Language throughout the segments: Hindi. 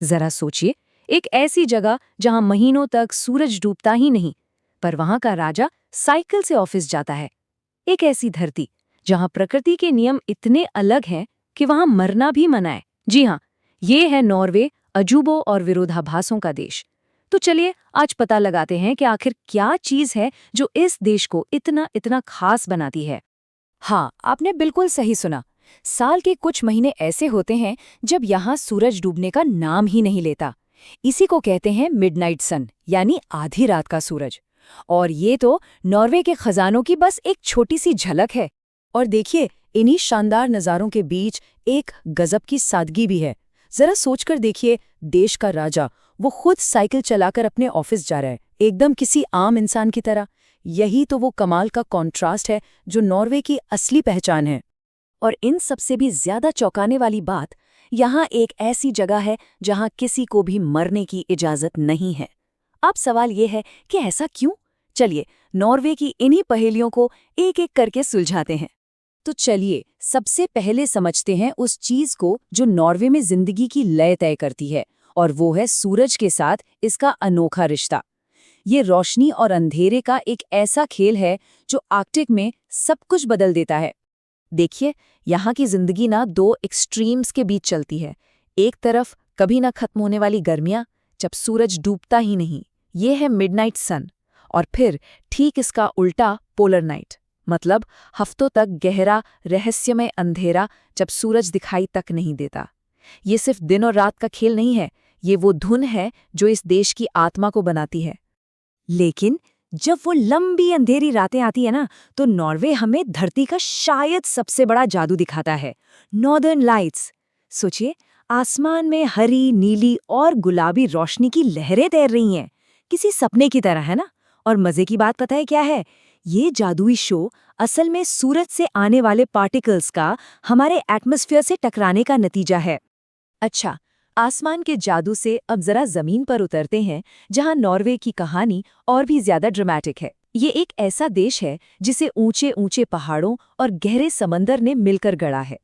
जरा सोचिए, एक ऐसी जगह जहां महीनों तक सूरज डूबता ही नहीं, पर वहां का राजा साइकिल से ऑफिस जाता है। एक ऐसी धरती जहां प्रकृति के नियम इतने अलग हैं कि वहां मरना भी मना है। जी हाँ, ये है नॉर्वे, अजूबों और विरोधाभासों का देश। तो चलिए आज पता लगाते हैं कि आखिर क्या चीज है जो इस देश को इतना इतना खास बनाती है। हाँ, आपने बिल्कुल सही सुना। साल के कुछ महीने ऐसे होते हैं जब यहाँ सूरज डूबने का नाम ही नहीं लेता। इसी को कहते हैं मिडनाइट सन, यानी आधी रात का सूरज। और ये तो नॉर्वे के खजानों की बस एक छोटी सी झलक है। और देखिए, इन्हीं शानदार नज़ारों के बीच एक गजब की सादगी भी है। जरा सोचकर देखिए, देश का राजा वो खुद साइकिल चलाकर अपने ऑफिस जा रहा है, एकदम किसी आम इंसान की तरह। यही तो वो कमाल का कॉन्ट्रास्ट है जो नॉर्वे की असली पहचान है। और इन सबसे भी ज्यादा चौंकाने वाली बात, यहाँ एक ऐसी जगह है जहाँ किसी को भी मरने की इजाजत नहीं है। अब सवाल ये है कि ऐसा क्यों? चलिए, नॉर्वे की इन्हीं पहेलियों को एक एक करके सुलझाते हैं। तो चलिए सबसे पहले समझते हैं उस चीज को जो नॉर्वे में जिंदगी की लय तय करती है, और वो है सूरज के साथ इसका अनोखा रिश्ता। ये रोशनी और अंधेरे का एक ऐसा खेल है जो आर्कटिक में सब कुछ बदल देता है। देखिए, यहाँ की जिंदगी ना दो एक्सट्रीम्स के बीच चलती है। एक तरफ कभी ना खत्म होने वाली गर्मियाँ, जब सूरज डूबता ही नहीं, ये है मिडनाइट सन। और फिर ठीक इसका उल्टा पोलर नाइट, मतलब हफ्तों तक गहरा रहस्यमय अंधेरा जब सूरज दिखाई तक नहीं देता। ये सिर्फ दिन और रात का खेल नहीं है, ये वो धुन है जो इस देश की आत्मा को बनाती है। लेकिन जब वो लंबी अंधेरी रातें आती है ना, तो नॉर्वे हमें धरती का शायद सबसे बड़ा जादू दिखाता है, नॉर्दर्न लाइट्स। सोचिए, आसमान में हरी, नीली और गुलाबी रोशनी की लहरें तैर रही हैं, किसी सपने की तरह, है ना? और मजे की बात पता है क्या है? ये जादुई शो असल में सूरज से आने वाले पार्टिकल्स का हमारे एटमॉस्फेयर से टकराने का नतीजा है। अच्छा, आसमान के जादू से अब जरा जमीन पर उतरते हैं, जहां नॉर्वे की कहानी और भी ज्यादा ड्रामेटिक है। ये एक ऐसा देश है जिसे ऊंचे ऊंचे पहाड़ों और गहरे समंदर ने मिलकर गढ़ा है।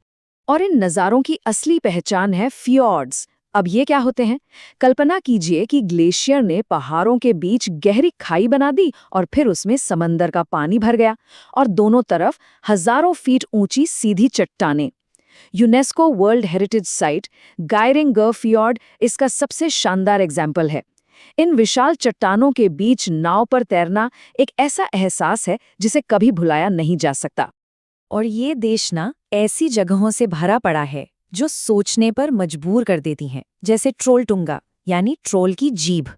और इन नज़ारों की असली पहचान है फ्योर्ड्स। अब ये क्या होते हैं? कल्पना कीजिए कि ग्लेशियर ने पहाड़ों के बीच गहरी खाई बना दी और फिर उसमें समंदर का पानी भर गया, और दोनों तरफ हजारों फीट ऊंची सीधी चट्टानें। UNESCO world heritage site Geiranger fjord इसका सबसे शानदार एग्जाम्पल है। इन विशाल चट्टानों के बीच नाव पर तैरना एक ऐसा एहसास है जिसे कभी भुलाया नहीं जा सकता। और ये देश ना ऐसी जगहों से भरा पड़ा है जो सोचने पर मजबूर कर देती हैं, जैसे ट्रोलटुंगा, यानी ट्रोल की जीभ,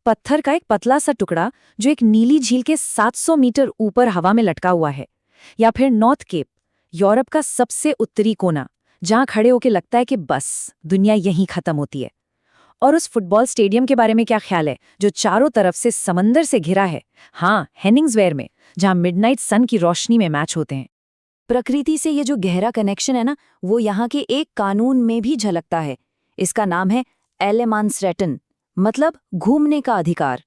पत्थर का एक पतला सा टुकड़ा जो एक नीली झील के 700 मीटर ऊपर हवा में लटका हुआ है। या फिर नॉर्थ केप, यूरोप का सबसे उत्तरी कोना, जहां खड़े होके लगता है कि बस दुनिया यहीं खत्म होती है। और उस फुटबॉल स्टेडियम के बारे में क्या ख्याल है, जो चारों तरफ से समंदर से घिरा है? हाँ, हेनिंग्सवेयर में, जहां मिडनाइट सन की रोशनी में मैच होते हैं। प्रकृति से ये जो गहरा कनेक्शन है ना, वो यहाँ के एक कानून में भी झलकता है। इसका नाम है एलेमांसरेटन, मतलब घूमने का अधिकार।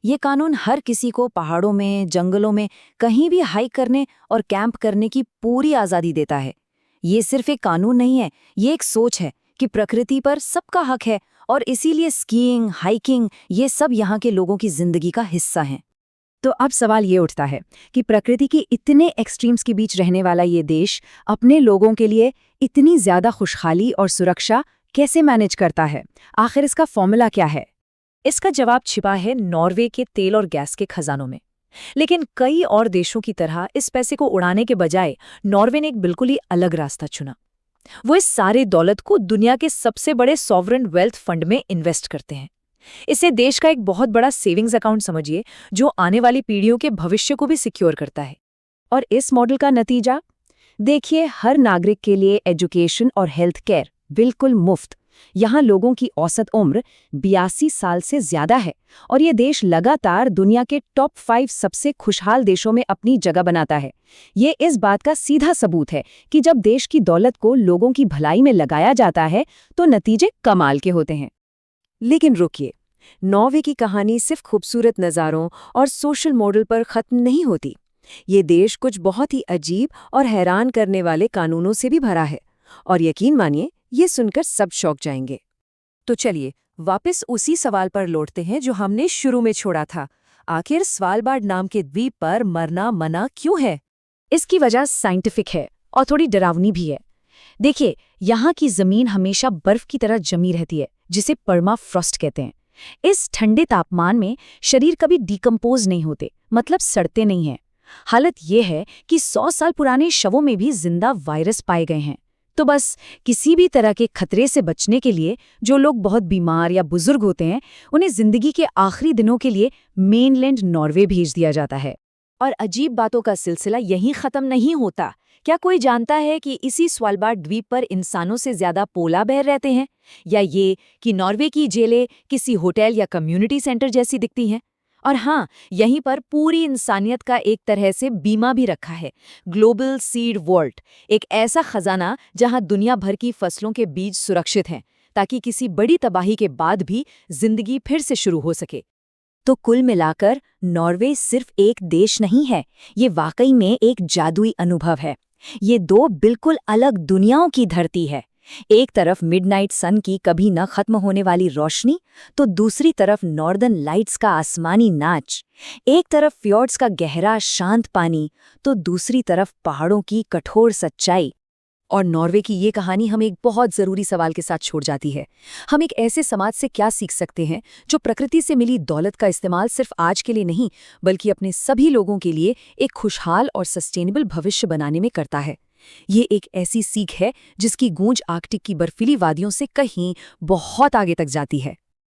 ये कानून हर किसी को पहाड़ों में, जंगलों में कहीं भी हाइक करने और कैंप करने की पूरी आज़ादी देता है। ये सिर्फ एक कानून नहीं है, ये एक सोच है कि प्रकृति पर सबका हक है, और इसीलिए स्कीइंग, हाइकिंग, ये सब यहाँ के लोगों की जिंदगी का हिस्सा हैं। तो अब सवाल ये उठता है कि प्रकृति की इतने एक्सट्रीम्स के बीच रहने वाला ये देश अपने लोगों के लिए इतनी ज्यादा खुशहाली और सुरक्षा कैसे मैनेज करता है? आखिर इसका फॉर्मूला क्या है? इसका जवाब छिपा है नॉर्वे के तेल और गैस के खजानों में। लेकिन कई और देशों की तरह इस पैसे को उड़ाने के बजाय नॉर्वे ने एक बिल्कुल ही अलग रास्ता चुना। वो इस सारी दौलत को दुनिया के सबसे बड़े सॉवरेन वेल्थ फंड में इन्वेस्ट करते हैं। इसे देश का एक बहुत बड़ा सेविंग्स अकाउंट समझिए, जो आने वाली पीढ़ियों के भविष्य को भी सिक्योर करता है। और इस मॉडल का नतीजा देखिए, हर नागरिक के लिए एजुकेशन और हेल्थ केयर बिल्कुल मुफ्त। यहाँ लोगों की औसत उम्र 82 साल से ज्यादा है, और ये देश लगातार दुनिया के टॉप 5 सबसे खुशहाल देशों में अपनी जगह बनाता है। ये इस बात का सीधा सबूत है कि जब देश की दौलत को लोगों की भलाई में लगाया जाता है तो नतीजे कमाल के होते हैं। लेकिन रुकिए, नॉर्वे की कहानी सिर्फ खूबसूरत नज़ारों और सोशल मॉडल पर खत्म नहीं होती। ये देश कुछ बहुत ही अजीब और हैरान करने वाले कानूनों से भी भरा है, और यकीन मानिए, ये सुनकर सब चौंक जाएंगे। तो चलिए वापस उसी सवाल पर लौटते हैं जो हमने शुरू में छोड़ा था। आखिर स्वालबार्ड नाम के द्वीप पर मरना मना क्यों है? इसकी वजह साइंटिफिक है और थोड़ी डरावनी भी है। देखिए, यहाँ की जमीन हमेशा बर्फ की तरह जमी रहती है, जिसे पर्माफ्रॉस्ट कहते हैं। इस ठंडे तापमान में शरीर कभी डिकम्पोज नहीं होते, मतलब सड़ते नहीं हैं। हालत ये है कि 100 साल पुराने शवों में भी जिंदा वायरस पाए गए हैं। तो बस किसी भी तरह के खतरे से बचने के लिए जो लोग बहुत बीमार या बुजुर्ग होते हैं, उन्हें जिंदगी के आखिरी दिनों के लिए मेनलैंड नॉर्वे भेज दिया जाता है। और अजीब बातों का सिलसिला यहीं खत्म नहीं होता। क्या कोई जानता है कि इसी स्वालबार्ड द्वीप पर इंसानों से ज्यादा पोला बेर रहते हैं, या ये कि नॉर्वे की जेलें किसी होटल या कम्युनिटी सेंटर जैसी दिखती हैं? और हाँ, यहीं पर पूरी इंसानियत का एक तरह से बीमा भी रखा है, ग्लोबल सीड वॉल्ट, एक ऐसा खजाना जहां दुनिया भर की फसलों के बीज सुरक्षित हैं, ताकि किसी बड़ी तबाही के बाद भी जिंदगी फिर से शुरू हो सके। तो कुल मिलाकर नॉर्वे सिर्फ एक देश नहीं है, ये वाकई में एक जादुई अनुभव है। ये दो बिल्कुल अलग दुनियाओं की धरती है। एक तरफ मिडनाइट सन की कभी न खत्म होने वाली रोशनी, तो दूसरी तरफ नॉर्दर्न लाइट्स का आसमानी नाच। एक तरफ फ्योर्ड्स का गहरा शांत पानी, तो दूसरी तरफ पहाड़ों की कठोर सच्चाई। और नॉर्वे की ये कहानी हमें एक बहुत ज़रूरी सवाल के साथ छोड़ जाती है। हम एक ऐसे समाज से क्या सीख सकते हैं जो प्रकृति से मिली दौलत का इस्तेमाल सिर्फ आज के लिए नहीं, बल्कि अपने सभी लोगों के लिए एक खुशहाल और सस्टेनेबल भविष्य बनाने में करता है। ये एक ऐसी सीख है जिसकी गूंज आर्कटिक की बर्फीली वादियों से कहीं बहुत आगे तक जाती है।